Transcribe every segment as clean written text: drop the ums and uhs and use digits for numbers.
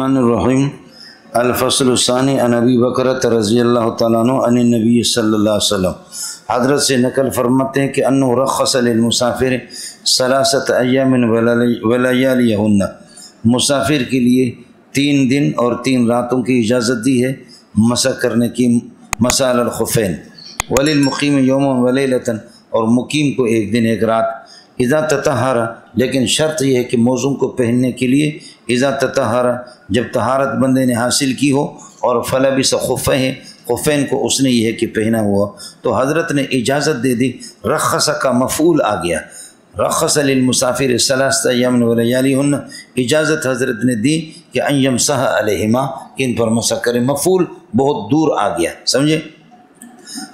الرحمن الرحیم الفصل الثانی عن ابی بکرۃ رضی اللہ تعالیٰ عنہ عن النبی صلی اللہ علیہ وسلم، حضرت سے نقل فرماتے ہیں کہ انہ رخص للمسافر ثلاثۃ ایام ولیالیہن، مسافر کے لیے 3 دن اور 3 راتوں کی اجازت دی ہے مسح کرنے کی، مسح علی الخفین، وللمقیم یوم ولیلۃ، اور مقیم کو 1 دن 1 رات، اذا تطہر، لیکن شرط یہ ہے کہ موزوں کو پہننے کے لیے اذا تطہر، جب طہارت بندے نے حاصل کی ہو، اور فلبس خفین، خفین کو اس نے یہ ہے کہ پہنا ہوا، تو حضرت نے اجازت دے دی۔ رخص کا مفعول آ گیا، رخص للمسافر ثلاثۃ ایام ولیالیہن، اجازت حضرت نے دی کہ ان یمسح علیہما، کہ ان پر مسح کرے، مفعول بہت دور آ گیا، سمجھے۔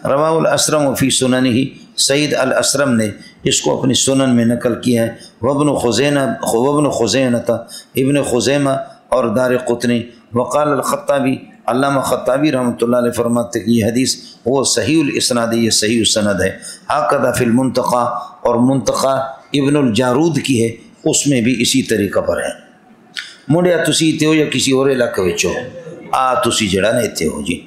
رواہ الاسرم فی سننہ، سعید الاسرم نے اس کو اپنی سنن میں نقل کیا ہے، وابن خزینہ، ابن خزیمہ اور دار قطنی، وقال الخطابی، علامہ خطابی رحمۃ اللہ علیہ فرماتے کہ یہ حدیث وہ صحیح الاسناد، یہ صحیح السند ہے۔ ہکذا فی المنتقی، اور منتقی ابن الجارود کی ہے، اس میں بھی اسی طریقہ پر ہے۔ منڈیا تسی تے ہو یا کسی اور علاقے وچ ہو، تسی جڑا نے تے ہو جی۔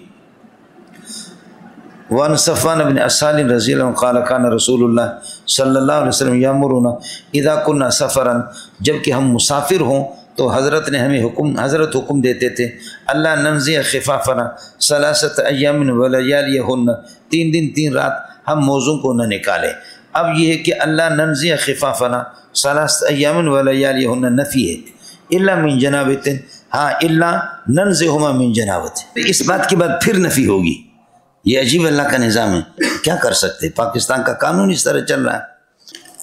وان صفوان بن اسال رضی اللہ عنہ قال کان رسول اللہ صلی اللہ علیہ وسلم یامرنا اذا کنا سفرا، جب کہ ہم مسافر ہوں تو حضرت نے ہمیں حکم دیتے تھے، اللہ ننزع خفافنا ثلاثۃ ایام ولیالیہن، 3 دن 3 رات ہم موزوں کو نہ نکالیں۔ اب یہ ہے کہ اللہ ننزع خفافنا ثلاثۃ ایام ولیالیہن نفی ہے، الا من جنابۃ، ہاں الا ننزعہما من جنابۃ، اس بات کے بعد پھر نفی ہوگی۔ یہ عجیب اللہ کا نظام ہے، کیا کر سکتے، پاکستان کا قانون اس طرح چل رہا ہے۔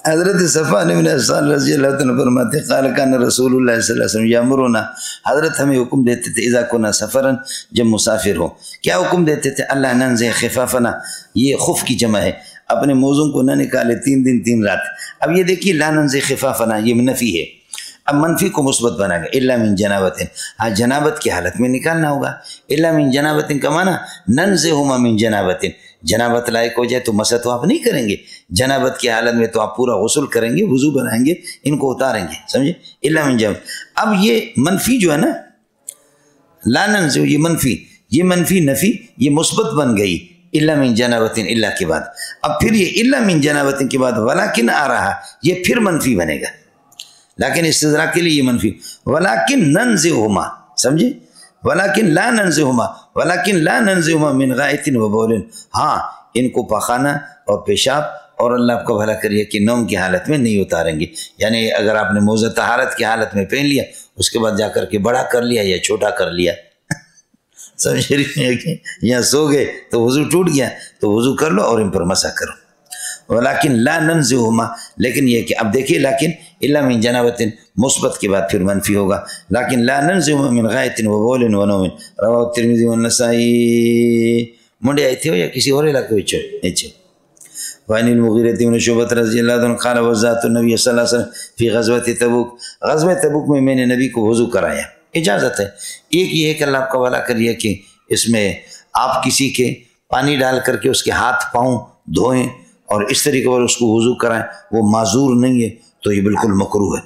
حضرت صفوان بن اسال رضی اللہ عنہ فرماتے قال کان رسول اللہ صلی اللہ علیہ وسلم یامرنا، حضرت ہمیں حکم دیتے تھے اذا کنا سفرا، جب مسافر ہو، کیا حکم دیتے تھے، اللہ ننزع خفافنا، یہ خف کی جمع ہے، اپنے موزوں کو نہ نکالے 3 دن 3 رات۔ اب یہ دیکھیے لا ننزع خفافنا، یہ نفی ہے، اب منفی کو مثبت بنا گا، الا من جنابت، ہاں جنابت کی حالت میں نکالنا ہوگا۔ الا من جنابت کا معنی ننزعہما من جنابت، جنابت لائق ہو جائے تو مسح تو آپ نہیں کریں گے، جنابت کی حالت میں تو آپ پورا غسل کریں گے، وضو بنائیں گے، ان کو اتاریں گے، سمجھے، الا من جنابت۔ اب یہ منفی جو ہے نا، لا ننزع، یہ منفی نفی، یہ مثبت بن گئی الا من جنابت، الا کے بعد۔ اب پھر یہ الا من جنابت کے بعد ولکن آ رہا، یہ پھر منفی بنے گا، لیکن استدراک کے لیے یہ منفی، ولیکن ننزعہما، سمجھے، ولیکن لا ننزعہما، ولیکن لا ننزعہما من غائط و بول، ہاں ان کو پخانہ اور پیشاب اور اللہ آپ کو بھلا کریے کہ نوم کی حالت میں نہیں اتاریں گے، یعنی اگر آپ نے موزہ طہارت کی حالت میں پہن لیا، اس کے بعد جا کر کے بڑا کر لیا یا چھوٹا کر لیا، سمجھ رہی ہے کہ یا سو گئے تو وضو ٹوٹ گیا تو وضو کر لو اور ان پر مسح کرو۔ ولیکن لا ننزعہما، لیکن یہ کہ اب دیکھیے لیکن الا من جنابت مثبت کے بعد پھر منفی ہوگا، لیکن لا ننزعہما من غائط و بول و نوم، رواہ الترمذی والنسائی۔ منڈے آئے تھے ہو یا کسی اور علاقے میں اچھا۔ وعن المغیرۃ بن شعبۃ رضی اللہ عنہ قال وضعت النبی صلی اللہ علیہ وسلم فی غزوۃ تبوک، غزوہ تبوک میں نے نبی کو وضو کرایا، اجازت ہے۔ ایک یہ ہے کہ اللہ آپ کا بھلا کریے کہ اس میں آپ کسی کے پانی ڈال کر کے اس کے ہاتھ پاؤں دھوئیں اور اس طریقے پر اس کو وضو کرائیں، وہ معذور نہیں ہے تو یہ بالکل مکروہ ہے،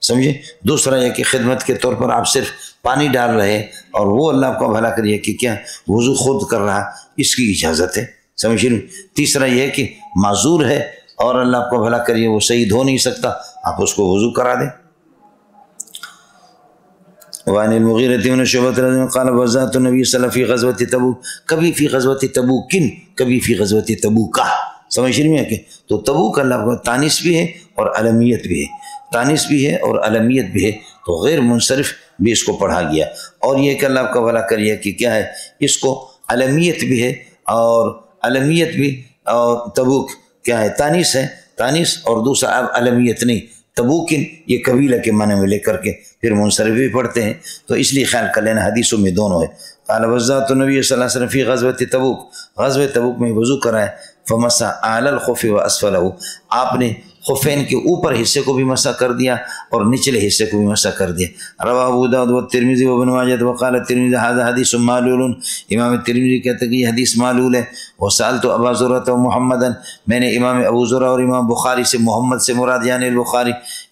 سمجھے۔ دوسرا یہ کہ خدمت کے طور پر آپ صرف پانی ڈال رہے اور وہ اللہ آپ کو بھلا کریے کہ کیا وضو خود کر رہا، اس کی اجازت ہے، سمجھ رہے۔ تیسرا یہ کہ معذور ہے اور اللہ آپ کو بھلا کریے وہ صحیح دھو نہیں سکتا، آپ اس کو وضو کرا دیں۔ وعن المغیرۃ بن شعبۃ رضی اللہ عنہ قال وضعت النبی صلی اللہ علیہ وسلم فی غزوۃ تبوک، کبھی فی غزوۃ تبوکن، کبھی فی غزوۃ تبوکہ، سمجھ رہی ہیں کہ تو تبوک اللہ کو تانیث بھی ہے اور علمیت بھی ہے، تانیث بھی ہے اور علمیت بھی ہے، تو غیر منصرف بھی اس کو پڑھا گیا۔ اور یہ کہ اللہ کا بھلا کریے کہ کیا ہے، اس کو علمیت بھی ہے اور علمیت بھی، اور تبوک کیا ہے، تانیث ہے، تانیث، اور دوسرا اب علمیت نہیں، تبوکن یہ قبیلہ کے معنی میں لے کر کے پھر منصرف بھی پڑھتے ہیں، تو اس لیے خیال کر لینا حدیثوں میں دونوں ہے۔ قال وضعت النبی صلی اللہ علیہ وسلم فی غزوۃ تبوک، غزوہ تبوک میں وضو کرائے، فمسح اعلی الخف واسفلہ، آپ نے خفین کے اوپر حصے کو بھی مسح کر دیا اور نچلے حصے کو بھی مسح کر دیا۔ رواہ ابو داؤد والترمذی وابن ماجہ وقال الترمذی ھذا حدیث معلول، امام ترمذی کہتے ہیں کہ یہ حدیث معلول ہے۔ وسألت ابا زرعۃ ومحمدا، میں نے امام ابو زرع اور امام بخاری سے، محمد سے مراد یعنی البخاری،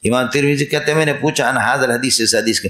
امام ترمذی کہتے ہیں میں نے پوچھا عن ھذا الحدیث، اس حدیث کے،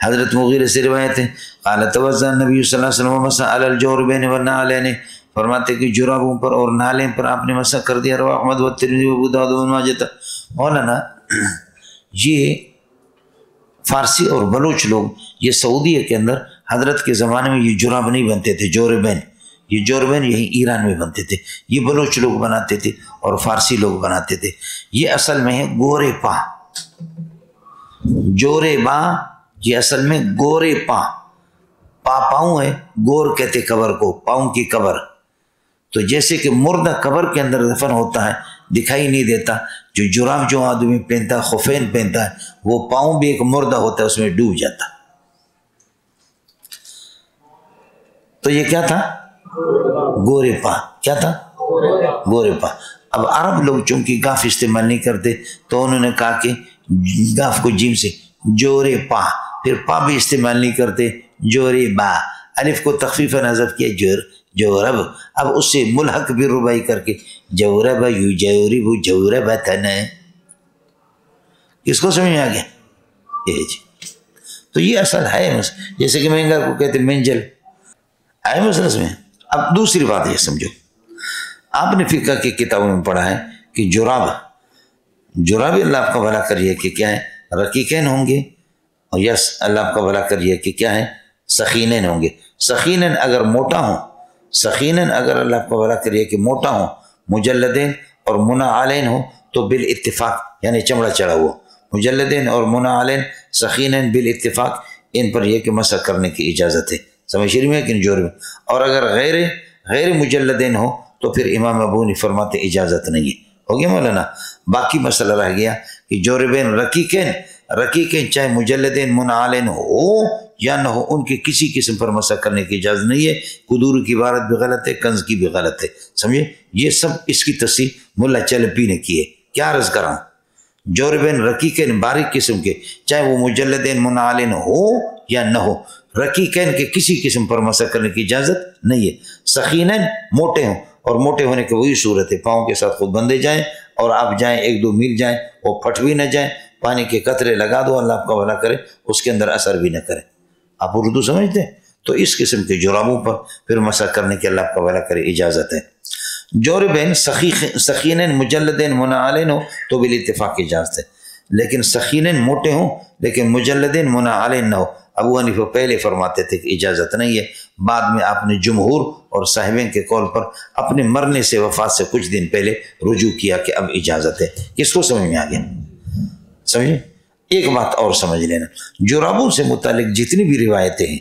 حضرت مغیرہ سے روایت ہے قال توضأ نبی صلی اللہ علیہ وسلم ومسح علی الجوربین والنعلین، فرماتے کہ جرابوں پر اور نالیں پر آپ نے مسح کر دیا۔ رواه احمد والترمذی وابو داؤد وابن ماجہ۔ مولانا یہ فارسی اور بلوچ لوگ، یہ سعودیہ کے اندر حضرت کے زمانے میں یہ جراب نہیں بنتے تھے، جوربین، یہ جوربین یہی ایران میں بنتے تھے، یہ بلوچ لوگ بناتے تھے اور فارسی لوگ بناتے تھے۔ یہ اصل میں ہے گورے پا، جورے با، یہ اصل میں گورے پا، پاؤں ہے، گور کہتے قبر کو، پاؤں کی قبر۔ تو جیسے کہ مردہ قبر کے اندر دفن ہوتا ہے، دکھائی نہیں دیتا، جو جراب جو آدمی پہنتا ہے، خفین پہنتا ہے، وہ پاؤں بھی ایک مردہ ہوتا ہے، اس میں ڈوب جاتا۔ تو یہ کیا تھا؟ گورے پا۔ کیا تھا؟ گورے پا۔ اب عرب لوگ چونکہ گاف استعمال نہیں کرتے تو انہوں نے کہا کہ گاف کو جیم سے جورے پا، پھر پا بھی استعمال نہیں کرتے، جورے با، الف کو تخفیفاً حذف کیا، جورب، اب اس سے ملحق بھی ربائی کر کے جورب یجورب جوربتن۔ کس کو سمجھ میں آ گیا؟ یہ جی، تو یہ اصل ہے، جیسے کہ مہنگا کو کہتے منجل، آئے مسئلہ میں۔ اب دوسری بات یہ سمجھو، آپ نے فقہ کی کتابوں میں پڑھا ہے کہ جراب اللہ آپ کا بھلا کریے کہ کیا ہے، رقیقین ہوں گے، اور یس اللہ آپ کا بھلا کریے کہ کیا ہے، سخینین ہوں گے۔ سخینین اگر موٹا ہوں، سخینین اگر اللہ آپ کا بھلا کریے کہ موٹا ہوں، مجلدین اور منعلین ہوں تو بالاتفاق، یعنی چمڑا چڑھا ہوا، مجلدین اور منعلین، سخینین بالاتفاق، ان پر یہ کہ مسح کرنے کی اجازت ہے، سمجھ رہی میں کہ جورب۔ اور اگر غیر مجلدین ہو تو پھر امام ابو نے فرماتے اجازت نہیں ہے۔ ہو گیا مولانا؟ باقی مسئلہ رہ گیا کہ جوربین رقیقین چاہے مجلدین منعلین ہو یا نہ ہو، ان کے کسی قسم پر مسح کرنے کی اجازت نہیں ہے۔ قدور کی عبارت بھی غلط ہے، کنز کی بھی غلط ہے، سمجھے؟ یہ سب اس کی تصحیح ملا چلپی نے کی ہے۔ کیا عرض کر رہا ہوں؟ جوربین رقیقین باریک قسم کے، چاہے وہ مجلدین منعلین ہو یا نہ ہو، رقیقین کے کسی قسم پر مسح کرنے کی اجازت نہیں ہے۔ سخینین موٹے ہوں، اور موٹے ہونے کی وہی صورت ہے، پاؤں کے ساتھ خود بندھے جائیں اور آپ جائیں 1-2 میل جائیں، وہ پھٹ بھی نہ جائیں، پانی کے قطرے لگا دو، اللہ آپ کا بھلا کرے، اس کے اندر اثر بھی نہ کرے۔ آپ اردو سمجھتے ہیں؟ تو اس قسم کے جرابوں پر پھر مسح کرنے کی اللہ آپ کا بھلا کرے اجازت ہے۔ جوربین سخینین مجلدین منعلین ہو تو بالاتفاق اجازت ہے، لیکن سخینین موٹے ہوں لیکن مجلدین منعلین نہ ہو، ابو حنیفہ پہلے فرماتے تھے کہ اجازت نہیں ہے، بعد میں آپ نے جمہور اور صاحبین کے قول پر اپنے مرنے سے، وفات سے کچھ دن پہلے رجوع کیا کہ اب اجازت ہے۔ کس کو سمجھ میں آ گیا؟ سمجھے؟ ایک بات اور سمجھ لینا، جرابوں سے متعلق جتنی بھی روایتیں ہیں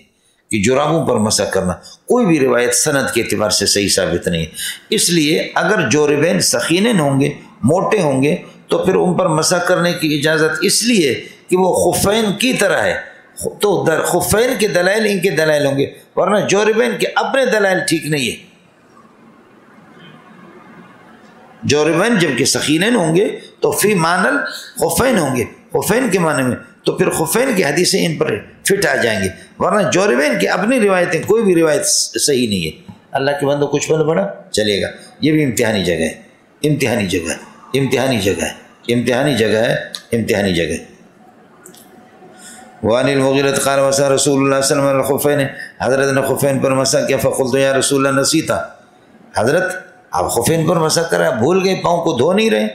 کہ جرابوں پر مسح کرنا، کوئی بھی روایت سند کے اعتبار سے صحیح ثابت نہیں ہے۔ اس لیے اگر جوربین سخینین ہوں گے، موٹے ہوں گے، تو پھر ان پر مسح کرنے کی اجازت اس لیے کہ وہ خفین کی طرح ہے، تو خفین کے دلائل ان کے دلائل ہوں گے، ورنہ جوربین کے اپنے دلائل ٹھیک نہیں ہے۔ جوربین جبکہ سخینین ہوں گے تو فی معنی خفین ہوں گے، خفین کے معنی میں، تو پھر خفین کی حدیثیں ان پر فٹ آ جائیں گے، ورنہ جوربین کی اپنی روایتیں، کوئی بھی روایت صحیح نہیں ہے۔ اللہ کے بندو کچھ بند پڑا چلے گا، یہ بھی امتحانی جگہ ہے، امتحانی جگہ ہے، امتحانی جگہ ہے، امتحانی جگہ ہے، امتحانی جگہ ہے۔ وعن المغیرہ قال مسح رسول اللہ صلی اللہ علیہ وسلم الخفین، حضرت نے خفین پر مسح کیا، فقلت یا رسول اللہ نسیتا، حضرت آپ خفین پر مسح کر رہے، بھول گئے، پاؤں کو دھو نہیں رہے؟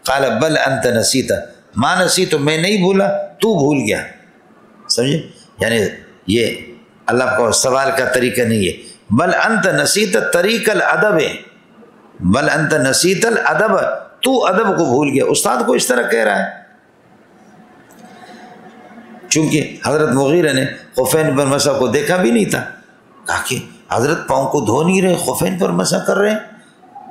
قال بل انت نسیتا، ما نسیت، میں نہیں بھولا، تو بھول گیا، سمجھے؟ یعنی یہ اللہ کو سوال کا طریقہ نہیں ہے، بل انت نسیت طریق الادب ہے، بل انت نسیت الادب، تو ادب کو بھول گیا، استاد کو اس طرح کہہ رہا ہے۔ چونکہ حضرت مغیرہ نے خفین پر مسح کو دیکھا بھی نہیں تھا، کہا کہ حضرت پاؤں کو دھو نہیں رہے، خفین پر مسح کر رہے ہیں،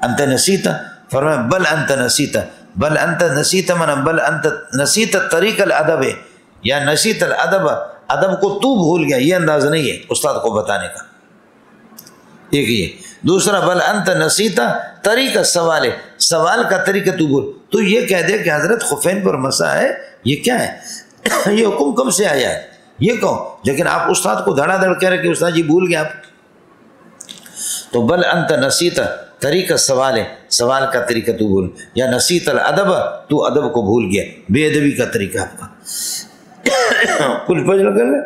انت نسیتا، فرمایا بل انت نسیتا، بل انت نسیتا منا بل انت نسیت طریق الادب ہے، یا نسیت الادب، ادب کو تو بھول گیا، یہ انداز نہیں ہے استاد کو بتانے کا، ایک یہ۔ دوسرا بل انت نسیتا طریق السوال ہے، سوال کا طریقہ تو بھول، تو یہ کہہ دے کہ حضرت خفین پر مسح ہے، یہ کیا ہے؟ یہ حکم کم سے آیا ہے، یہ کہو، لیکن آپ استاد کو دھڑا دھڑ کہہ رہے کہ استاد جی بھول گیا آپ، تو بل انت نسیت طریقہ سوال ہے، سوال کا طریقہ تو بھول، یا نسیت الادب، تو ادب کو بھول گیا، بے ادبی کا طریقہ آپ کا۔ کچھ پجل کر لیں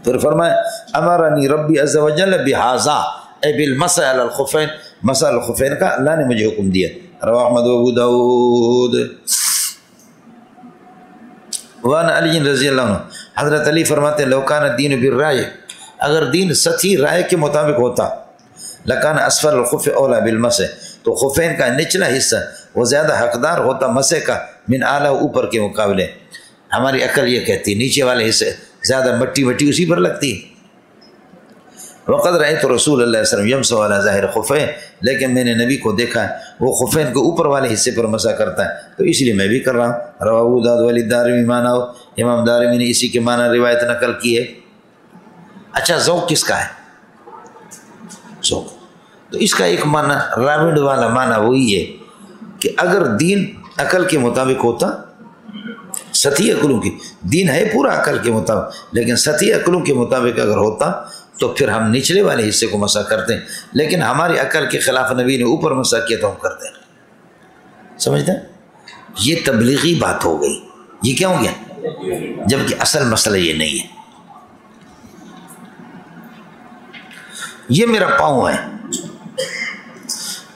پھر فرمایا امرنی ربی عز وجل بہذا اے بالمسح علی الخفین، مسح الخفین کا اللہ نے مجھے حکم دیا۔ رواہ احمد و ابو داؤد۔ وعن علی رضی اللہ عنہ، حضرت علی فرماتے ہیں لو کان الدین بالرائے، اگر دین سطحی رائے کے مطابق ہوتا، لکان اسفل الخف اولا بالمسح، تو خفین کا نچلا حصہ وہ زیادہ حقدار ہوتا مسح کا من اعلیٰ اوپر کے مقابلے۔ ہماری عقل یہ کہتی نیچے والے حصے زیادہ مٹی وٹی اسی پر لگتی ہے۔ وقد رأیت رسول اللہ صلی اللہ علیہ وسلم یمسح علی ظاہر خفین، لیکن میں نے نبی کو دیکھا ہے وہ خفین کے اوپر والے حصے پر مسح کرتا ہے، تو اس لیے میں بھی کر رہا ہوں۔ رواہ ابو داؤد ولی دارمی معنی ہو، امام دارمی نے اسی کے معنی روایت نقل کی ہے۔ اچھا ذوق کس کا ہے؟ ذوق، تو اس کا ایک معنی راوڈ والا معنی وہی ہے کہ اگر دین عقل کے مطابق ہوتا، سطحی عقلوں کی، دین ہے پورا عقل کے مطابق، لیکن سطحی عقلوں کے مطابق اگر ہوتا تو پھر ہم نچلے والے حصے کو مسح کرتے ہیں، لیکن ہماری عقل کے خلاف نبی نے اوپر مسح کیا تو ہم کرتے ہیں۔ سمجھتے ہیں؟ یہ تبلیغی بات ہو گئی، یہ کیا ہو گیا؟ جبکہ اصل مسئلہ یہ نہیں ہے۔ یہ میرا پاؤں ہے،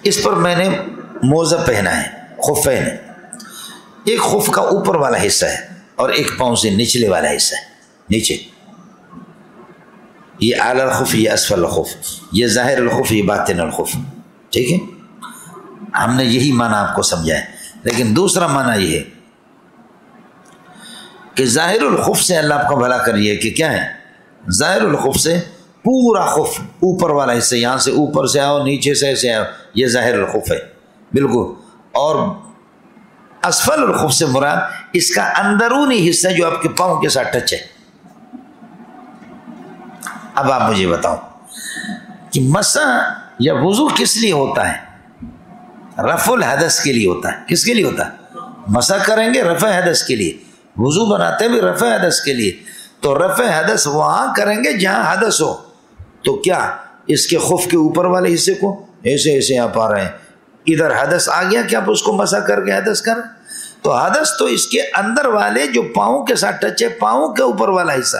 اس پر میں نے موزہ پہنا ہے، خفین ہے، ایک خف کا اوپر والا حصہ ہے اور ایک پاؤں سے نچلے والا حصہ ہے، نیچے، یہ اعلی الخف، یہ اسفل الخف، یہ ظاہر الخف، یہ باطن الخف، ٹھیک ہے؟ ہم نے یہی معنی آپ کو سمجھا ہے، لیکن دوسرا معنی یہ ہے کہ ظاہر الخف سے اللہ آپ کا بھلا کریے کہ کیا ہے؟ ظاہر الخف سے پورا خف اوپر والا حصہ، یہاں سے اوپر سے آؤ، نیچے سے ایسے آؤ، یہ ظاہر الخف ہے بالکل، اور اسفل الخف سے مراد اس کا اندرونی حصہ جو آپ کے پاؤں کے ساتھ ٹچ ہے۔ اب آپ مجھے بتاؤ کہ مسح یا وضو کس لیے ہوتا ہے؟ رفع الحدث کے لیے ہوتا ہے۔ کس کے لیے ہوتا ہے؟ مسح کریں گے رفع حدث کے لیے، وضو بناتے بھی رفع حدث کے لیے، تو رفع حدث وہاں کریں گے جہاں حدث ہو، تو کیا اس کے خف کے اوپر والے حصے کو ایسے ایسے آپ آ رہے ہیں، ادھر حدث آ گیا کہ آپ اس کو مسح کر کے حدث کریں؟ تو حدث تو اس کے اندر والے جو پاؤں کے ساتھ ٹچ ہے، پاؤں کے اوپر والا حصہ،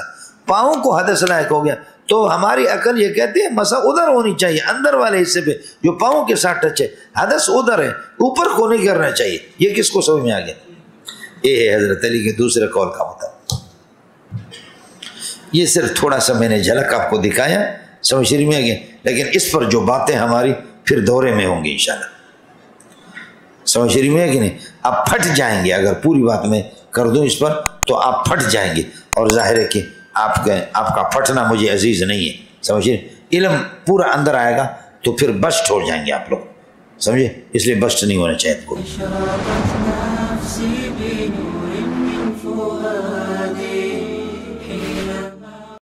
پاؤں کو حدث لائق ہو گیا، تو ہماری عقل یہ کہتی ہے مسح ادھر ہونی چاہیے، اندر والے حصے پہ جو پاؤں کے ساتھ ٹچ ہے، حدث ادھر ہے، اوپر کو نہیں کرنا چاہیے۔ یہ کس کو سمجھ میں آ گیا؟ یہ ہے حضرت علی کے دوسرے قول کا مطلب۔ یہ صرف تھوڑا سا میں نے جھلک آپ کو دکھایا، سمجھ شریف میں آ گیا، لیکن اس پر جو باتیں ہماری پھر دورے میں ہوں گی انشاءاللہ، سمجھ شریف میں ہے کہ نہیں؟ آپ پھٹ جائیں گے، اگر پوری بات میں کر دوں اس پر تو آپ پھٹ جائیں گے، اور ظاہر ہے کہ آپ کا پھٹنا مجھے عزیز نہیں ہے، سمجھے؟ علم پورا اندر آئے گا تو پھر بسٹ ہو جائیں گے آپ لوگ، سمجھے؟ اس لیے بسٹ نہیں ہونا چاہیے آپ کو۔